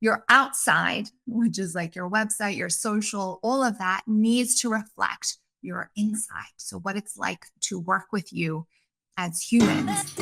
Your outside, which is like your website, your social, all of that needs to reflect your inside. So, what it's like to work with you as humans.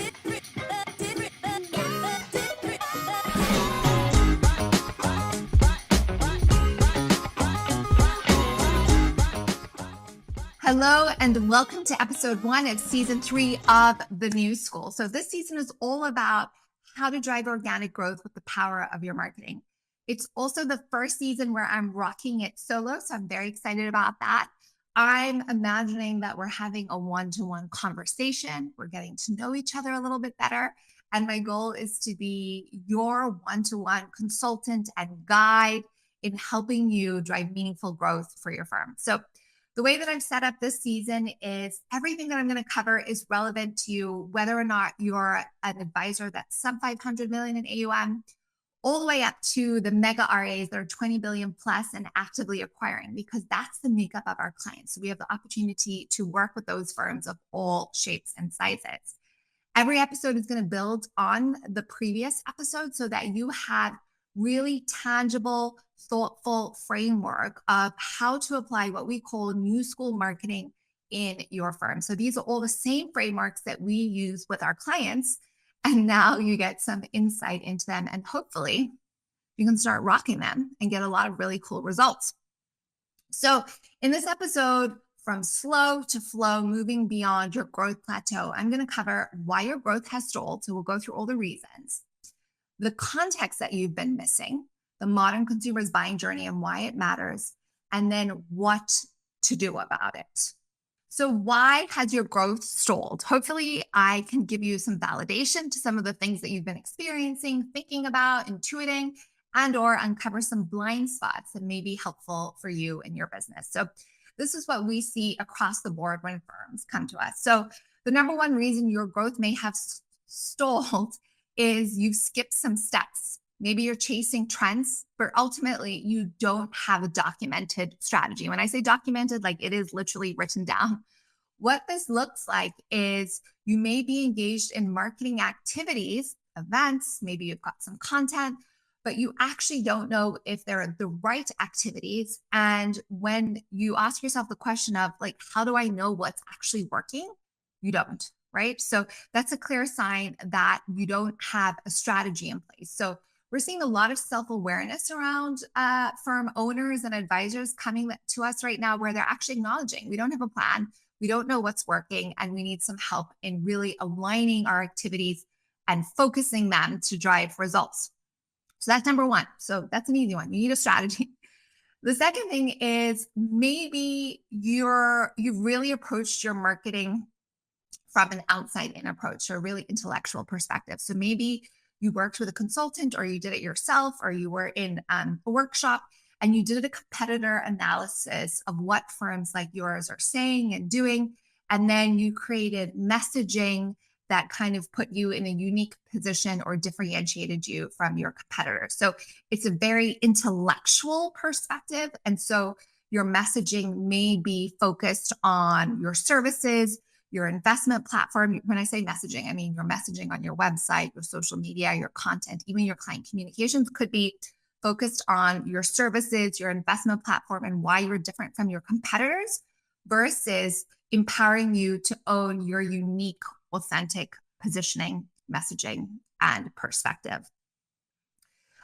Hello, and welcome to episode 1 of season 3 of The New School. So, this season is all about how to drive organic growth with the power of your marketing. It's also the first season where I'm rocking it solo, so I'm very excited about that. I'm imagining that we're having a one-to-one conversation. We're getting to know each other a little bit better. And my goal is to be your one-to-one consultant and guide in helping you drive meaningful growth for your firm. So the way that I've set up this season is everything that I'm going to cover is relevant to you, whether or not you're an advisor that's sub 500 million in AUM, all the way up to the mega RAs that are 20 billion plus and actively acquiring, because that's the makeup of our clients. So we have the opportunity to work with those firms of all shapes and sizes. Every episode is going to build on the previous episode so that you have really tangible, thoughtful framework of how to apply what we call new school marketing in your firm. So these are all the same frameworks that we use with our clients. And now you get some insight into them, and hopefully you can start rocking them and get a lot of really cool results. So in this episode, from slow to flow, moving beyond your growth plateau, I'm going to cover why your growth has stalled. So we'll go through all the reasons, the context that you've been missing, the modern consumer's buying journey and why it matters, and then what to do about it. So why has your growth stalled? Hopefully I can give you some validation to some of the things that you've been experiencing, thinking about, intuiting, and or uncover some blind spots that may be helpful for you in your business. So this is what we see across the board when firms come to us. So the number one reason your growth may have stalled is you've skipped some steps. Maybe you're chasing trends, but ultimately you don't have a documented strategy. When I say documented, like it is literally written down. What this looks like is you may be engaged in marketing activities, events, maybe you've got some content, but you actually don't know if they're the right activities. And when you ask yourself the question of like, how do I know what's actually working? You don't. Right? So that's a clear sign that you don't have a strategy in place. So we're seeing a lot of self-awareness around firm owners and advisors coming to us right now where they're actually acknowledging we don't have a plan, we don't know what's working, and we need some help in really aligning our activities and focusing them to drive results. So that's number one. So that's an easy one. You need a strategy. The second thing is maybe you've really approached your marketing from an outside-in approach or a really intellectual perspective. So maybe you worked with a consultant or you did it yourself or you were in a workshop and you did a competitor analysis of what firms like yours are saying and doing. And then you created messaging that kind of put you in a unique position or differentiated you from your competitors. So it's a very intellectual perspective. And so your messaging may be focused on your services, your investment platform. When I say messaging, I mean your messaging on your website, your social media, your content, even your client communications could be focused on your services, your investment platform, and why you're different from your competitors versus empowering you to own your unique, authentic positioning, messaging, and perspective.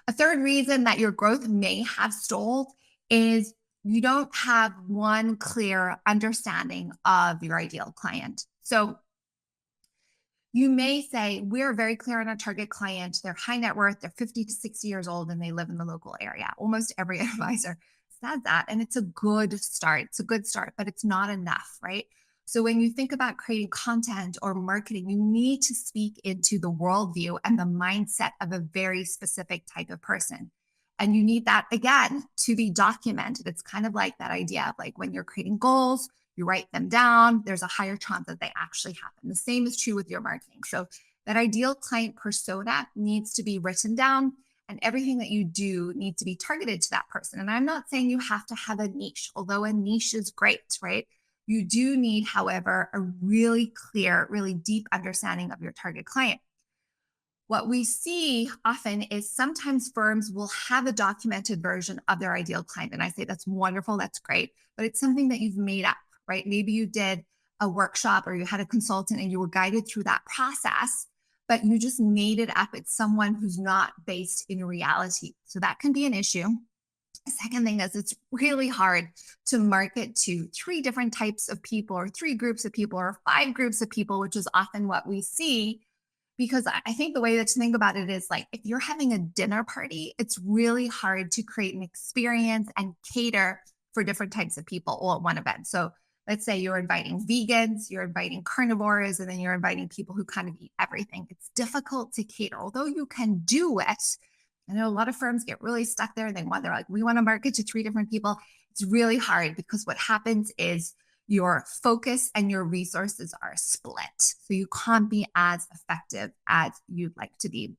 A third reason that your growth may have stalled is you don't have one clear understanding of your ideal client. So you may say, we're very clear on our target client. They're high net worth, they're 50 to 60 years old, and they live in the local area. Almost every advisor says that. And it's a good start. It's a good start, but it's not enough, right? So when you think about creating content or marketing, you need to speak into the worldview and the mindset of a very specific type of person. And you need that, again, to be documented. It's kind of like that idea of like when you're creating goals, you write them down, there's a higher chance that they actually happen. The same is true with your marketing. So that ideal client persona needs to be written down, and everything that you do needs to be targeted to that person. And I'm not saying you have to have a niche, although a niche is great, right? You do need, however, a really clear, really deep understanding of your target client. What we see often is sometimes firms will have a documented version of their ideal client. And I say, that's wonderful, that's great, but it's something that you've made up, right? Maybe you did a workshop or you had a consultant and you were guided through that process, but you just made it up. It's someone who's not based in reality. So that can be an issue. The second thing is it's really hard to market to three different types of people or three groups of people or five groups of people, which is often what we see. Because I think the way that to think about it is like if you're having a dinner party, it's really hard to create an experience and cater for different types of people all at one event. So let's say you're inviting vegans, you're inviting carnivores, and then you're inviting people who kind of eat everything. It's difficult to cater, although you can do it. I know a lot of firms get really stuck there and they're like, we want to market to three different people. It's really hard because what happens is your focus and your resources are split. So you can't be as effective as you'd like to be.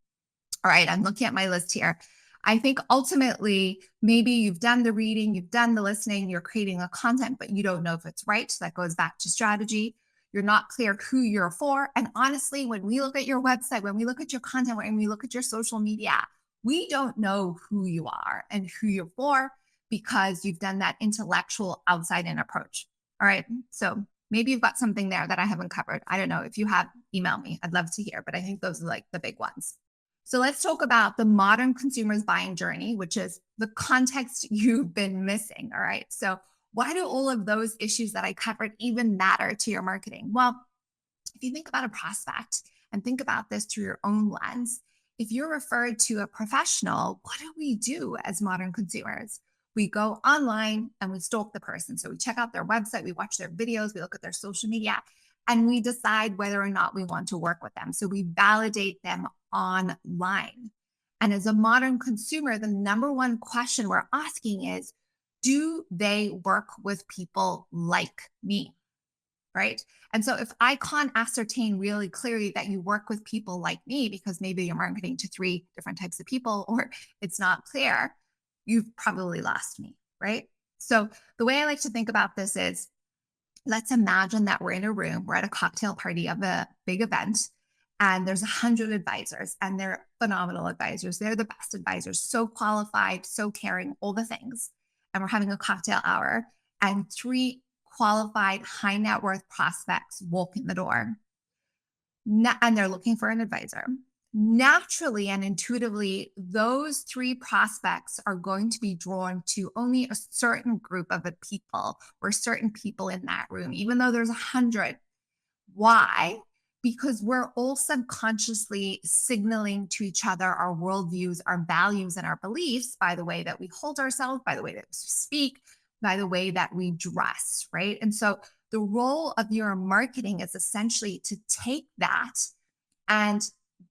All right, I'm looking at my list here. I think ultimately, maybe you've done the reading, you've done the listening, you're creating a content, but you don't know if it's right. So that goes back to strategy. You're not clear who you're for. And honestly, when we look at your website, when we look at your content, when we look at your social media, we don't know who you are and who you're for because you've done that intellectual outside-in approach. All right. So maybe you've got something there that I haven't covered. I don't know. If you have, email me. I'd love to hear, but I think those are like the big ones. So let's talk about the modern consumer's buying journey, which is the context you've been missing. All right. So why do all of those issues that I covered even matter to your marketing? Well, if you think about a prospect and think about this through your own lens, if you're referred to a professional, what do we do as modern consumers? We go online and we stalk the person. So we check out their website, we watch their videos, we look at their social media, and we decide whether or not we want to work with them. So we validate them online. And as a modern consumer, the number one question we're asking is, do they work with people like me? Right. And so if I can't ascertain really clearly that you work with people like me, because maybe you're marketing to three different types of people, or it's not clear, you've probably lost me. Right. So the way I like to think about this is, let's imagine that we're in a room, we're at a cocktail party of a big event, and there's 100 advisors, and they're phenomenal advisors. They're the best advisors, so qualified, so caring, all the things. And we're having a cocktail hour, and three qualified high net worth prospects walk in the door, and they're looking for an advisor. Naturally and intuitively, those three prospects are going to be drawn to only a certain group of people or certain people in that room, even though there's 100. Why? Because we're all subconsciously signaling to each other our worldviews, our values, and our beliefs by the way that we hold ourselves, by the way that we speak, by the way that we dress, right? And so the role of your marketing is essentially to take that and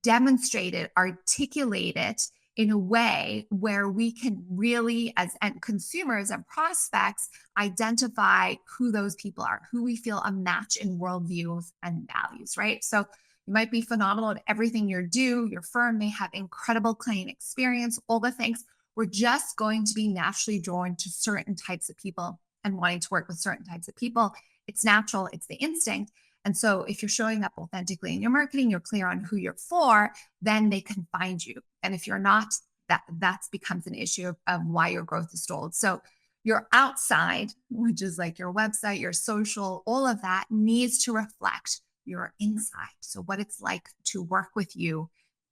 demonstrate it, articulate it in a way where we can really, as consumers and prospects, identify who those people are, who we feel a match in worldviews and values, right? So you might be phenomenal at everything you do. Your firm may have incredible client experience, all the things. We're just going to be naturally drawn to certain types of people and wanting to work with certain types of people. It's natural, it's the instinct. And so if you're showing up authentically in your marketing, you're clear on who you're for, then they can find you. And if you're not, that becomes an issue of why your growth is stalled. So your outside, which is like your website, your social, all of that needs to reflect your inside. So what it's like to work with you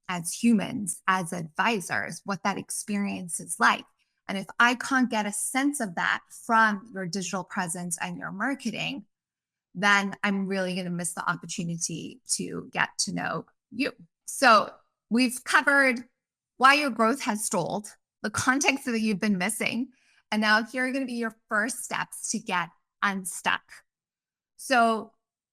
as humans, as advisors, what that experience is like. And if I can't get a sense of that from your digital presence and your marketing, then I'm really going to miss the opportunity to get to know you. So we've covered why your growth has stalled, the context that you've been missing, and now here are going to be your first steps to get unstuck. So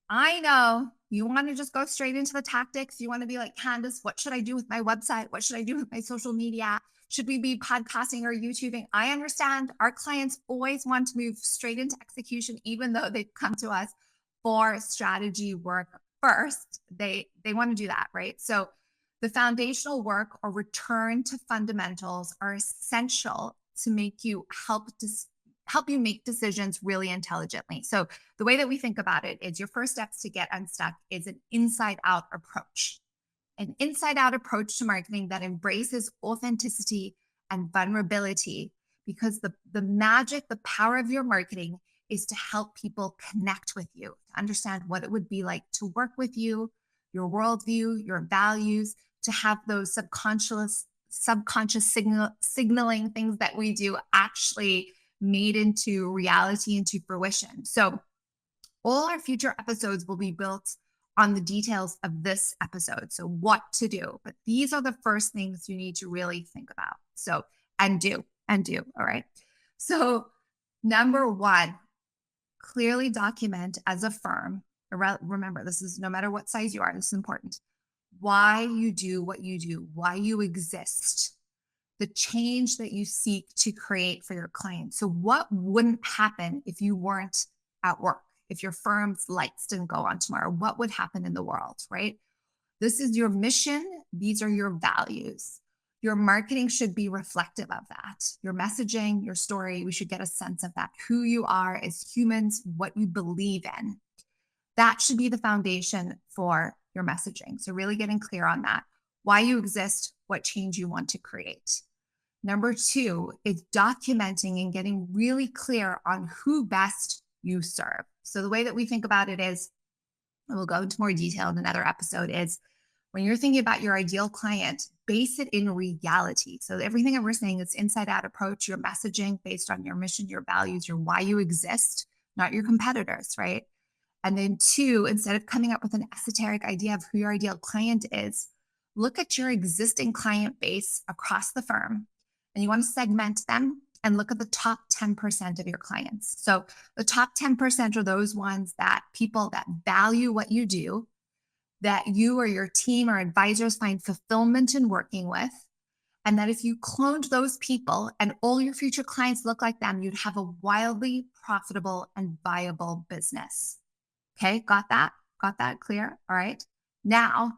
I know you want to just go straight into the tactics. You want to be like, Candace, what should I do with my website? What should I do with my social media? Should we be podcasting or YouTubing? I understand our clients always want to move straight into execution, even though they've come to us for strategy work first. They want to do that, right? So the foundational work or return to fundamentals are essential to make you help you make decisions really intelligently. So the way that we think about it is your first steps to get unstuck is an inside out approach. an inside-out approach to marketing that embraces authenticity and vulnerability, because the magic, the power of your marketing is to help people connect with you, to understand what it would be like to work with you, your worldview, your values, to have those subconscious signaling things that we do actually made into reality, into fruition. So all our future episodes will be built on the details of this episode. So what to do, but these are the first things you need to really think about. So, and do. All right. So number one, clearly document as a firm. Remember, this is no matter what size you are, this is important. Why you do what you do, why you exist, the change that you seek to create for your clients. So what wouldn't happen if you weren't at work? If your firm's lights didn't go on tomorrow, what would happen in the world, right? This is your mission. These are your values. Your marketing should be reflective of that. Your messaging, your story, we should get a sense of that. Who you are as humans, what you believe in. That should be the foundation for your messaging. So really getting clear on that. Why you exist, what change you want to create. Number two is documenting and getting really clear on who best you serve. So the way that we think about it is, and we'll go into more detail in another episode, is when you're thinking about your ideal client, base it in reality. So everything that we're saying is inside out approach, your messaging based on your mission, your values, your why you exist, not your competitors, right? And then two, instead of coming up with an esoteric idea of who your ideal client is, look at your existing client base across the firm, and you want to segment them and look at the top 10% of your clients. So the top 10% are those ones that people that value what you do, that you or your team or advisors find fulfillment in working with. And that if you cloned those people and all your future clients look like them, you'd have a wildly profitable and viable business. Okay, got that? Got that clear? All right. Now,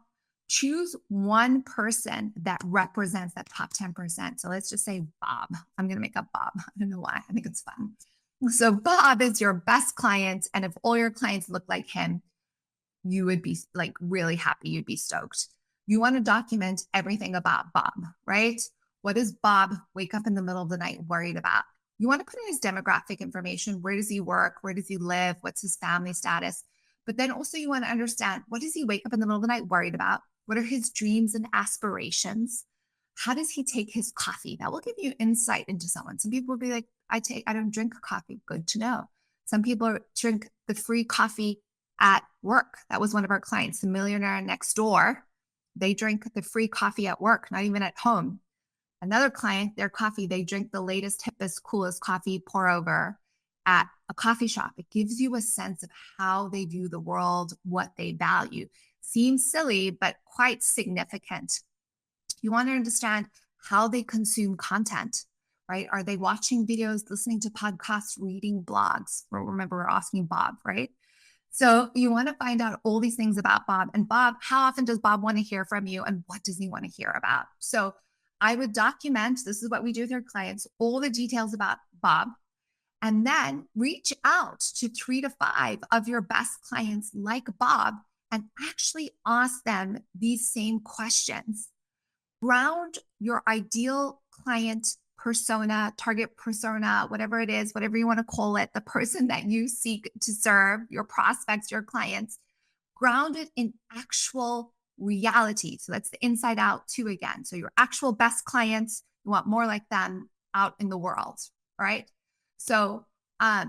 choose one person that represents that top 10%. So let's just say Bob. I'm going to make up Bob. I don't know why. I think it's fun. So Bob is your best client. And if all your clients look like him, you would be like really happy. You'd be stoked. You want to document everything about Bob, right? What does Bob wake up in the middle of the night worried about? You want to put in his demographic information. Where does he work? Where does he live? What's his family status? But then also you want to understand, what does he wake up in the middle of the night worried about? What are his dreams and aspirations? How does he take his coffee? That will give you insight into someone. Some people will be like, I don't drink coffee. Good to know. Some people drink the free coffee at work. That was one of our clients, the millionaire next door. They drink the free coffee at work, not even at home. Another client, their coffee, they drink the latest, hippest, coolest coffee pour over at a coffee shop. It gives you a sense of how they view the world, what they value. Seems silly, but quite significant. You want to understand how they consume content, right? Are they watching videos, listening to podcasts, reading blogs? Remember, we're asking Bob, right? So you want to find out all these things about Bob. And Bob, how often does Bob want to hear from you? And what does he want to hear about? So I would document, this is what we do with our clients, all the details about Bob. And then reach out to 3 to 5 of your best clients like Bob and actually ask them these same questions. Ground your ideal client persona, target persona, whatever it is, whatever you want to call it, the person that you seek to serve, your prospects, your clients, ground it in actual reality. So that's the inside out too again. So your actual best clients, you want more like them out in the world. All right. So I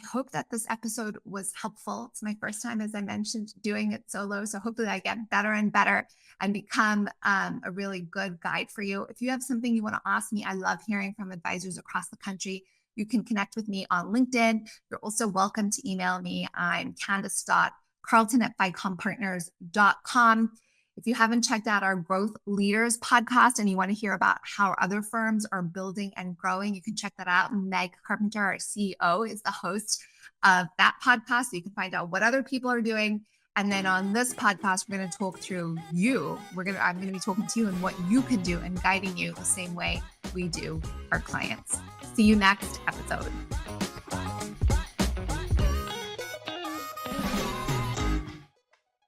hope that this episode was helpful. It's my first time, as I mentioned, doing it solo. So hopefully I get better and better and become a really good guide for you. If you have something you want to ask me, I love hearing from advisors across the country. You can connect with me on LinkedIn. You're also welcome to email me. I'm Candace.Carlton@FICOMPartners.com. If you haven't checked out our Growth Leaders podcast and you want to hear about how other firms are building and growing, you can check that out. Meg Carpenter, our CEO, is the host of that podcast. So you can find out what other people are doing. And then on this podcast, we're going to talk through you. I'm going to be talking to you and what you can do and guiding you the same way we do our clients. See you next episode.